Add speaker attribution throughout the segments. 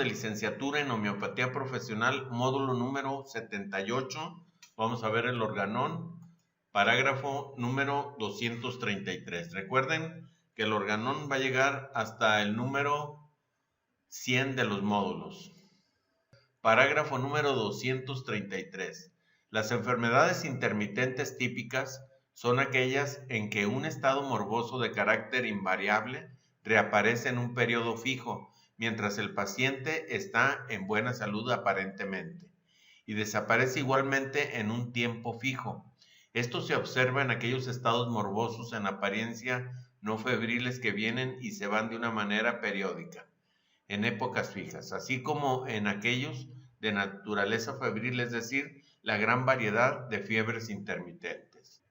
Speaker 1: de licenciatura en homeopatía profesional, módulo número 78. Vamos a ver el organón, parágrafo número 233. Recuerden que el organón va a llegar hasta el número 100 de los módulos. Parágrafo número 233. Las enfermedades intermitentes típicas son aquellas en que un estado morboso de carácter invariable reaparece en un periodo fijo, mientras el paciente está en buena salud aparentemente, y desaparece igualmente en un tiempo fijo. Esto se observa en aquellos estados morbosos en apariencia no febriles que vienen y se van de una manera periódica, en épocas fijas, así como en aquellos de naturaleza febril, es decir, la gran variedad de fiebres intermitentes.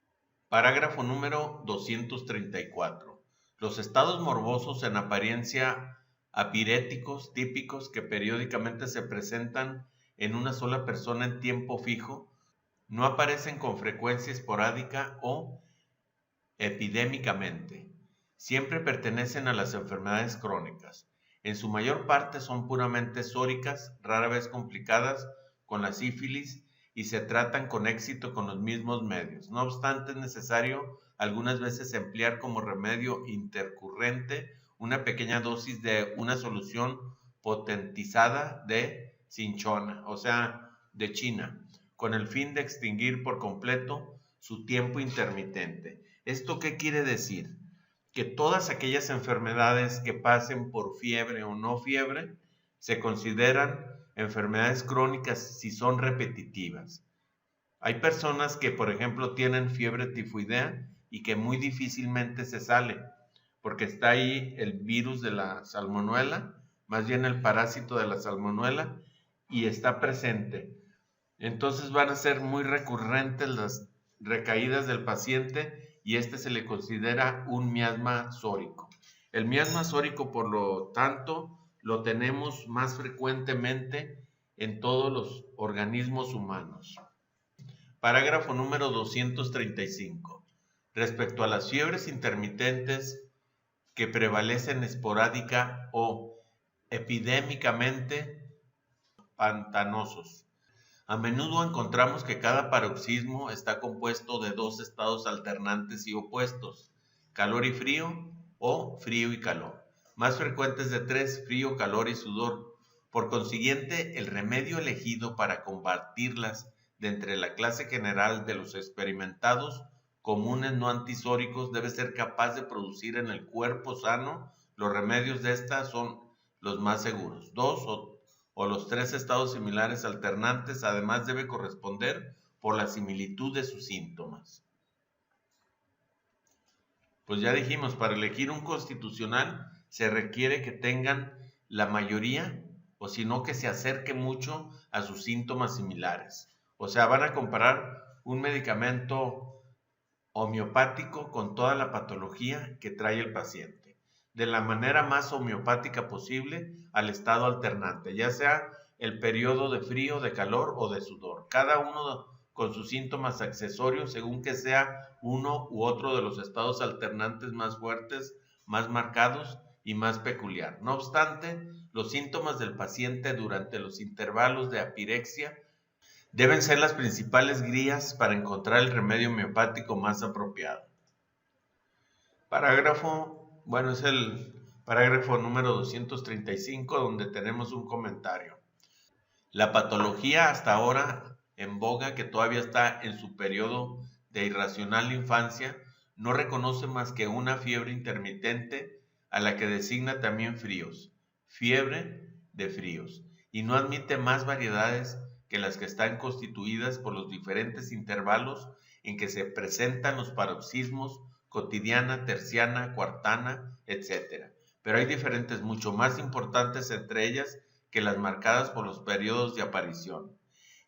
Speaker 1: Parágrafo número 234. Los estados morbosos en apariencia apiréticos típicos que periódicamente se presentan en una sola persona en tiempo fijo no aparecen con frecuencia esporádica o epidémicamente. Siempre pertenecen a las enfermedades crónicas. En su mayor parte son puramente sóricas, rara vez complicadas con la sífilis, y se tratan con éxito con los mismos medios. No obstante, es necesario algunas veces emplear como remedio intercurrente una pequeña dosis de una solución potentizada de cinchona, o sea, de China, con el fin de extinguir por completo su tiempo intermitente. ¿Esto qué quiere decir? Que todas aquellas enfermedades que pasen por fiebre o no fiebre se consideran enfermedades crónicas si son repetitivas. Hay personas que, por ejemplo, tienen fiebre tifoidea y que muy difícilmente se sale, porque está ahí el virus de la salmonela, más bien el parásito de la salmonela, y está presente. Entonces van a ser muy recurrentes las recaídas del paciente y se le considera un miasma sórico. El miasma sórico, por lo tanto, lo tenemos más frecuentemente en todos los organismos humanos. Parágrafo número 235. Respecto a las fiebres intermitentes que prevalecen esporádica o epidémicamente pantanosos. A menudo encontramos que cada paroxismo está compuesto de dos estados alternantes y opuestos, calor y frío o frío y calor, más frecuentes de tres, frío, calor y sudor. Por consiguiente, el remedio elegido para combatirlas de entre la clase general de los experimentados comunes no antisóricos debe ser capaz de producir en el cuerpo sano. Los remedios de esta son los más seguros. Dos o los tres estados similares alternantes, además debe corresponder por la similitud de sus síntomas. Pues ya dijimos, para elegir un constitucional se requiere que tengan la mayoría, o si no que se acerque mucho a sus síntomas similares. O sea, van a comparar un medicamento homeopático con toda la patología que trae el paciente, de la manera más homeopática posible al estado alternante, ya sea el periodo de frío, de calor o de sudor, cada uno con sus síntomas accesorios según que sea uno u otro de los estados alternantes más fuertes, más marcados y más peculiar. No obstante, los síntomas del paciente durante los intervalos de apirexia deben ser las principales guías para encontrar el remedio homeopático más apropiado. Es el parágrafo número 235, donde tenemos un comentario. La patología hasta ahora en boga, que todavía está en su periodo de irracional infancia, no reconoce más que una fiebre intermitente a la que designa también fríos, fiebre de fríos, y no admite más variedades que las que están constituidas por los diferentes intervalos en que se presentan los paroxismos cotidiana, terciana, cuartana, etc. Pero hay diferentes mucho más importantes entre ellas que las marcadas por los periodos de aparición.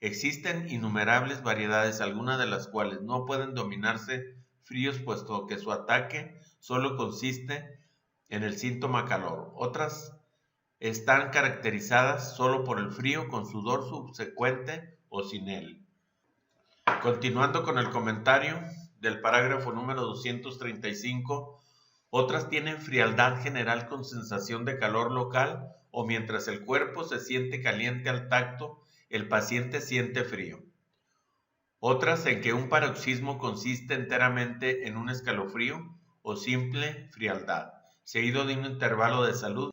Speaker 1: Existen innumerables variedades, algunas de las cuales no pueden dominarse fríos, puesto que su ataque solo consiste en el síntoma calor. Otras están caracterizadas solo por el frío con sudor subsecuente o sin él. Continuando con el comentario del parágrafo número 235, otras tienen frialdad general con sensación de calor local o mientras el cuerpo se siente caliente al tacto, el paciente siente frío. Otras en que un paroxismo consiste enteramente en un escalofrío o simple frialdad, seguido de un intervalo de salud,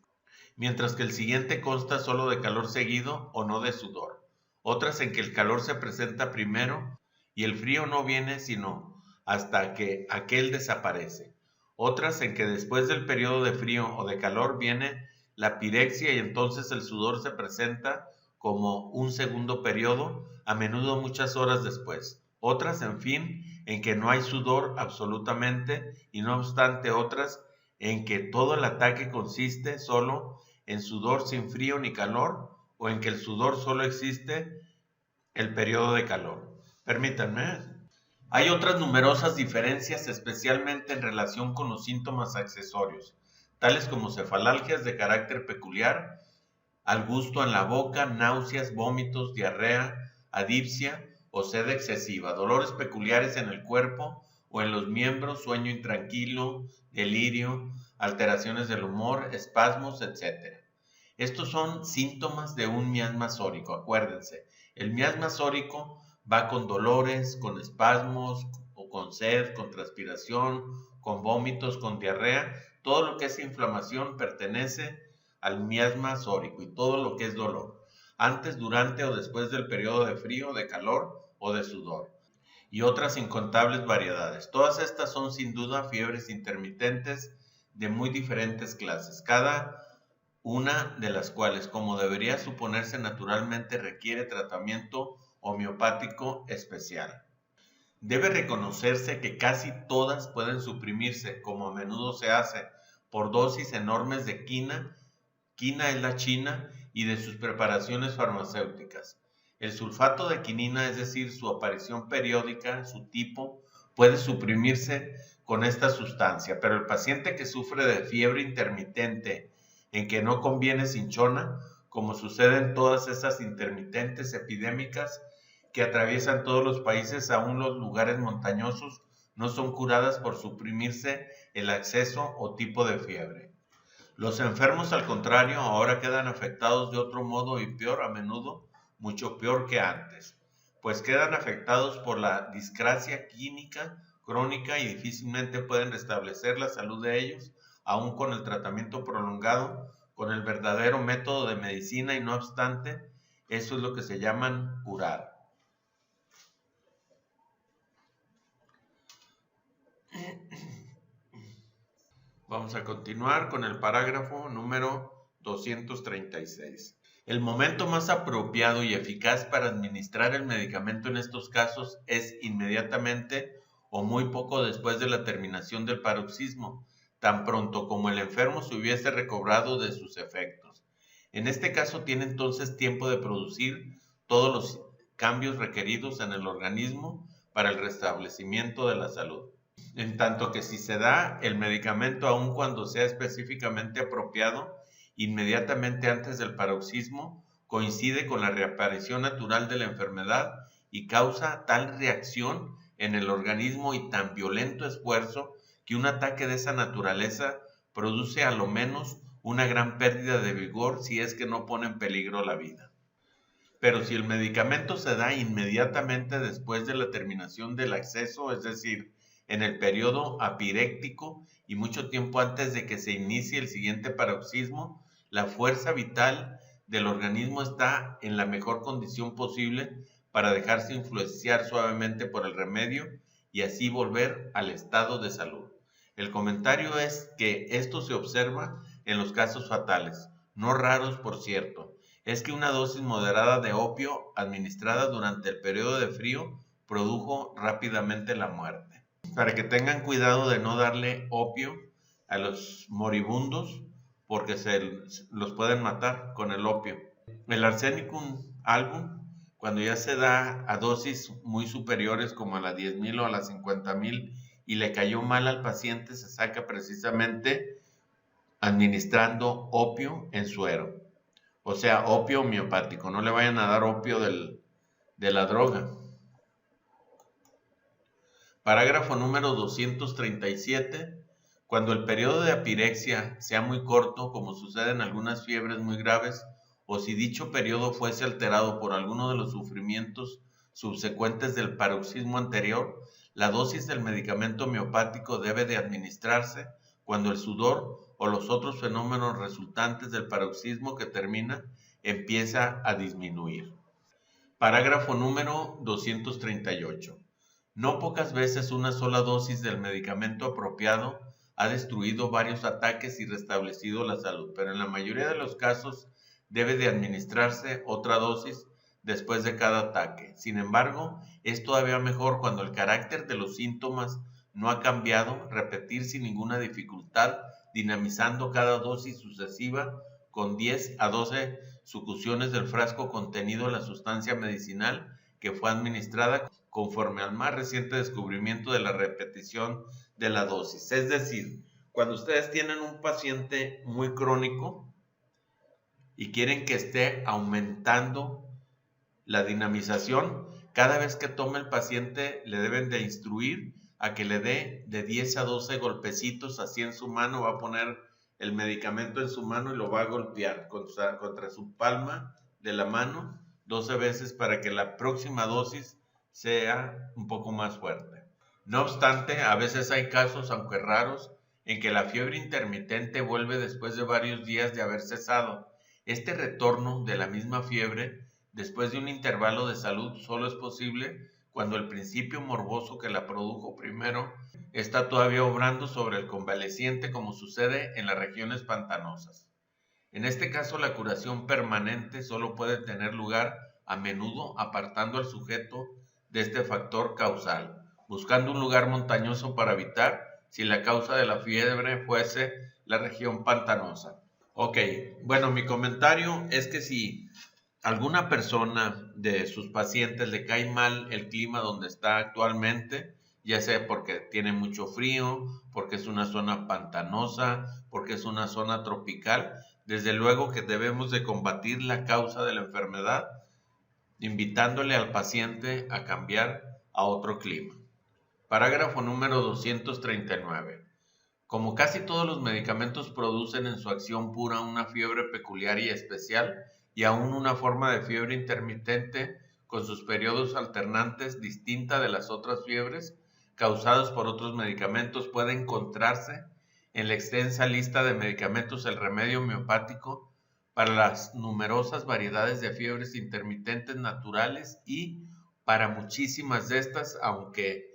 Speaker 1: mientras que el siguiente consta solo de calor seguido o no de sudor. Otras en que el calor se presenta primero y el frío no viene sino hasta que aquel desaparece. Otras en que después del periodo de frío o de calor viene la pirexia y entonces el sudor se presenta como un segundo periodo, a menudo muchas horas después. Otras, en fin, en que no hay sudor absolutamente y no obstante otras en que todo el ataque consiste solo en sudor sin frío ni calor o en que el sudor solo existe el periodo de calor. Permítanme. Hay otras numerosas diferencias, especialmente en relación con los síntomas accesorios, tales como cefalalgias de carácter peculiar, al gusto en la boca, náuseas, vómitos, diarrea, adipsia o sed excesiva, dolores peculiares en el cuerpo o en los miembros, sueño intranquilo, delirio, alteraciones del humor, espasmos, etc. Estos son síntomas de un miasma sórico, acuérdense. El miasma sórico va con dolores, con espasmos, o con sed, con transpiración, con vómitos, con diarrea. Todo lo que es inflamación pertenece al miasma sórico y todo lo que es dolor, antes, durante o después del periodo de frío, de calor o de sudor, y otras incontables variedades. Todas estas son sin duda fiebres intermitentes de muy diferentes clases, cada una de las cuales, como debería suponerse naturalmente, requiere tratamiento homeopático especial. Debe reconocerse que casi todas pueden suprimirse, como a menudo se hace, por dosis enormes de quina. Quina es la china y de sus preparaciones farmacéuticas. El sulfato de quinina, es decir, su aparición periódica, su tipo, puede suprimirse con esta sustancia, pero el paciente que sufre de fiebre intermitente en que no conviene cinchona, como sucede en todas esas intermitentes epidémicas que atraviesan todos los países, aún los lugares montañosos, no son curadas por suprimirse el acceso o tipo de fiebre. Los enfermos, al contrario, ahora quedan afectados de otro modo y peor, a menudo mucho peor que antes, pues quedan afectados por la discrasia química crónica y difícilmente pueden restablecer la salud de ellos, aun con el tratamiento prolongado, con el verdadero método de medicina, y no obstante, eso es lo que se llaman curar. Vamos a continuar con el parágrafo número 236. El momento más apropiado y eficaz para administrar el medicamento en estos casos es inmediatamente o muy poco después de la terminación del paroxismo, tan pronto como el enfermo se hubiese recobrado de sus efectos. En este caso tiene entonces tiempo de producir todos los cambios requeridos en el organismo para el restablecimiento de la salud. En tanto que si se da el medicamento aun cuando sea específicamente apropiado, inmediatamente antes del paroxismo, coincide con la reaparición natural de la enfermedad y causa tal reacción en el organismo y tan violento esfuerzo que un ataque de esa naturaleza produce a lo menos una gran pérdida de vigor, si es que no pone en peligro la vida. Pero si el medicamento se da inmediatamente después de la terminación del acceso, es decir, en el periodo apiréctico y mucho tiempo antes de que se inicie el siguiente paroxismo, la fuerza vital del organismo está en la mejor condición posible para dejarse influenciar suavemente por el remedio y así volver al estado de salud. El comentario es que esto se observa en los casos fatales, no raros por cierto. Es que una dosis moderada de opio administrada durante el periodo de frío produjo rápidamente la muerte. Para que tengan cuidado de no darle opio a los moribundos, porque los pueden matar con el opio. El Arsenicum album, cuando ya se da a dosis muy superiores como a las 10,000 o a las 50,000 y le cayó mal al paciente, se saca precisamente administrando opio en suero. O sea, opio homeopático. No le vayan a dar opio de la droga. Parágrafo número 237. Cuando el periodo de apirexia sea muy corto, como sucede en algunas fiebres muy graves, o si dicho periodo fuese alterado por alguno de los sufrimientos subsecuentes del paroxismo anterior, la dosis del medicamento homeopático debe de administrarse cuando el sudor o los otros fenómenos resultantes del paroxismo que termina empieza a disminuir. Parágrafo número 238. No pocas veces una sola dosis del medicamento apropiado ha destruido varios ataques y restablecido la salud, pero en la mayoría de los casos debe de administrarse otra dosis después de cada ataque. Sin embargo, es todavía mejor cuando el carácter de los síntomas no ha cambiado, repetir sin ninguna dificultad, dinamizando cada dosis sucesiva con 10 a 12 sucusiones del frasco contenido la sustancia medicinal que fue administrada conforme al más reciente descubrimiento de la repetición de la dosis. Es decir, cuando ustedes tienen un paciente muy crónico y quieren que esté aumentando la dinamización, cada vez que tome el paciente le deben de instruir a que le dé de 10 a 12 golpecitos así en su mano, va a poner el medicamento en su mano y lo va a golpear contra su palma de la mano 12 veces para que la próxima dosis sea un poco más fuerte. No obstante, a veces hay casos, aunque raros, en que la fiebre intermitente vuelve después de varios días de haber cesado. Este retorno de la misma fiebre después de un intervalo de salud solo es posible cuando el principio morboso que la produjo primero está todavía obrando sobre el convaleciente, como sucede en las regiones pantanosas. En este caso, la curación permanente solo puede tener lugar a menudo apartando al sujeto de este factor causal, buscando un lugar montañoso para habitar si la causa de la fiebre fuese la región pantanosa. Ok, bueno, mi comentario es que si alguna persona de sus pacientes le cae mal el clima donde está actualmente, ya sea porque tiene mucho frío, porque es una zona pantanosa, porque es una zona tropical, desde luego que debemos de combatir la causa de la enfermedad, invitándole al paciente a cambiar a otro clima. Parágrafo número 239. Como casi todos los medicamentos producen en su acción pura una fiebre peculiar y especial, y aún una forma de fiebre intermitente con sus periodos alternantes distinta de las otras fiebres causadas por otros medicamentos, puede encontrarse en la extensa lista de medicamentos el remedio homeopático para las numerosas variedades de fiebres intermitentes naturales y para muchísimas de estas, aunque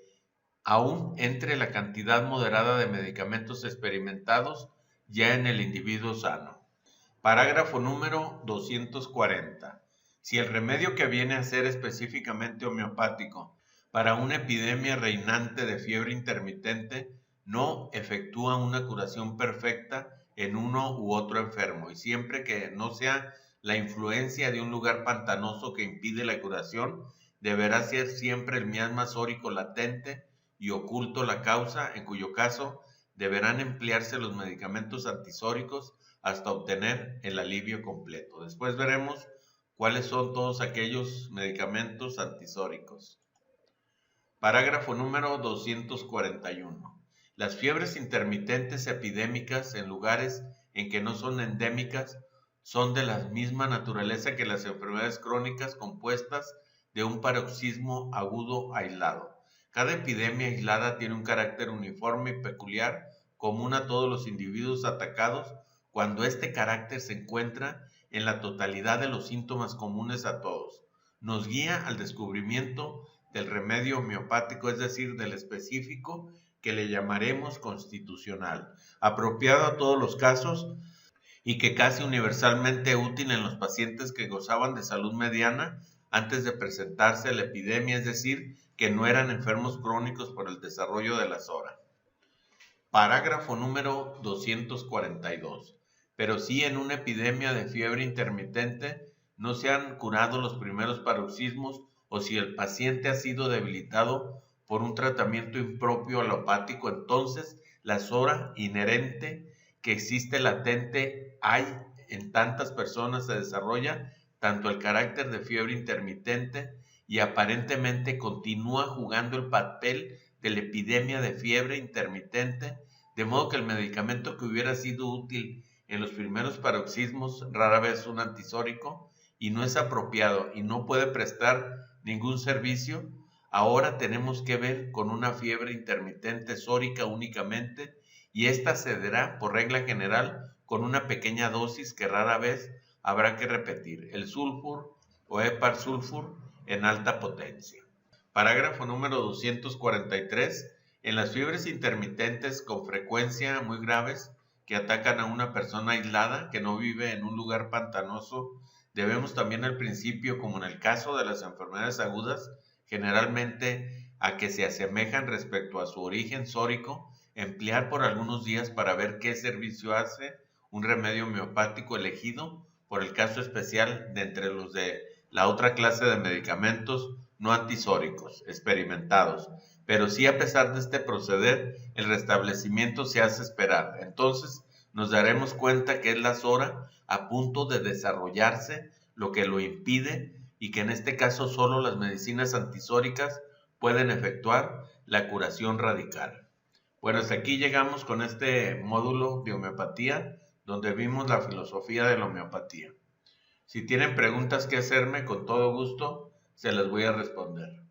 Speaker 1: aún entre la cantidad moderada de medicamentos experimentados ya en el individuo sano. Parágrafo número 240. Si el remedio que viene a ser específicamente homeopático para una epidemia reinante de fiebre intermitente no efectúa una curación perfecta en uno u otro enfermo, y siempre que no sea la influencia de un lugar pantanoso que impide la curación, deberá ser siempre el miasma sórico latente y oculto la causa, en cuyo caso deberán emplearse los medicamentos antisóricos hasta obtener el alivio completo. Después veremos cuáles son todos aquellos medicamentos antisóricos. Parágrafo número 241. Las fiebres intermitentes epidémicas en lugares en que no son endémicas son de la misma naturaleza que las enfermedades crónicas compuestas de un paroxismo agudo aislado. Cada epidemia aislada tiene un carácter uniforme y peculiar, común a todos los individuos atacados, cuando este carácter se encuentra en la totalidad de los síntomas comunes a todos. Nos guía al descubrimiento del remedio homeopático, es decir, del específico, que le llamaremos constitucional, apropiado a todos los casos y que casi universalmente útil en los pacientes que gozaban de salud mediana antes de presentarse la epidemia, es decir, que no eran enfermos crónicos por el desarrollo de la SORA. Parágrafo número 242. Pero si en una epidemia de fiebre intermitente no se han curado los primeros paroxismos, o si el paciente ha sido debilitado por un tratamiento impropio alopático, entonces la SORA inherente que existe latente hay en tantas personas se desarrolla tanto el carácter de fiebre intermitente y aparentemente continúa jugando el papel de la epidemia de fiebre intermitente de modo que el medicamento que hubiera sido útil en los primeros paroxismos rara vez un antisórico y no es apropiado y no puede prestar ningún servicio, ahora tenemos que ver con una fiebre intermitente sórica únicamente y esta cederá por regla general con una pequeña dosis que rara vez habrá que repetir, el sulfur o heparsulfur en alta potencia. Parágrafo número 243. En las fiebres intermitentes con frecuencia muy graves que atacan a una persona aislada que no vive en un lugar pantanoso, debemos también al principio, como en el caso de las enfermedades agudas, generalmente a que se asemejan respecto a su origen sórico, emplear por algunos días para ver qué servicio hace un remedio homeopático elegido por el caso especial de entre los de la otra clase de medicamentos no antisóricos experimentados, pero sí a pesar de este proceder, el restablecimiento se hace esperar. Entonces nos daremos cuenta que es la SORA a punto de desarrollarse, lo que lo impide y que en este caso solo las medicinas antisóricas pueden efectuar la curación radical. Bueno, hasta aquí llegamos con este módulo de homeopatía, donde vimos la filosofía de la homeopatía. Si tienen preguntas que hacerme, con todo gusto se las voy a responder.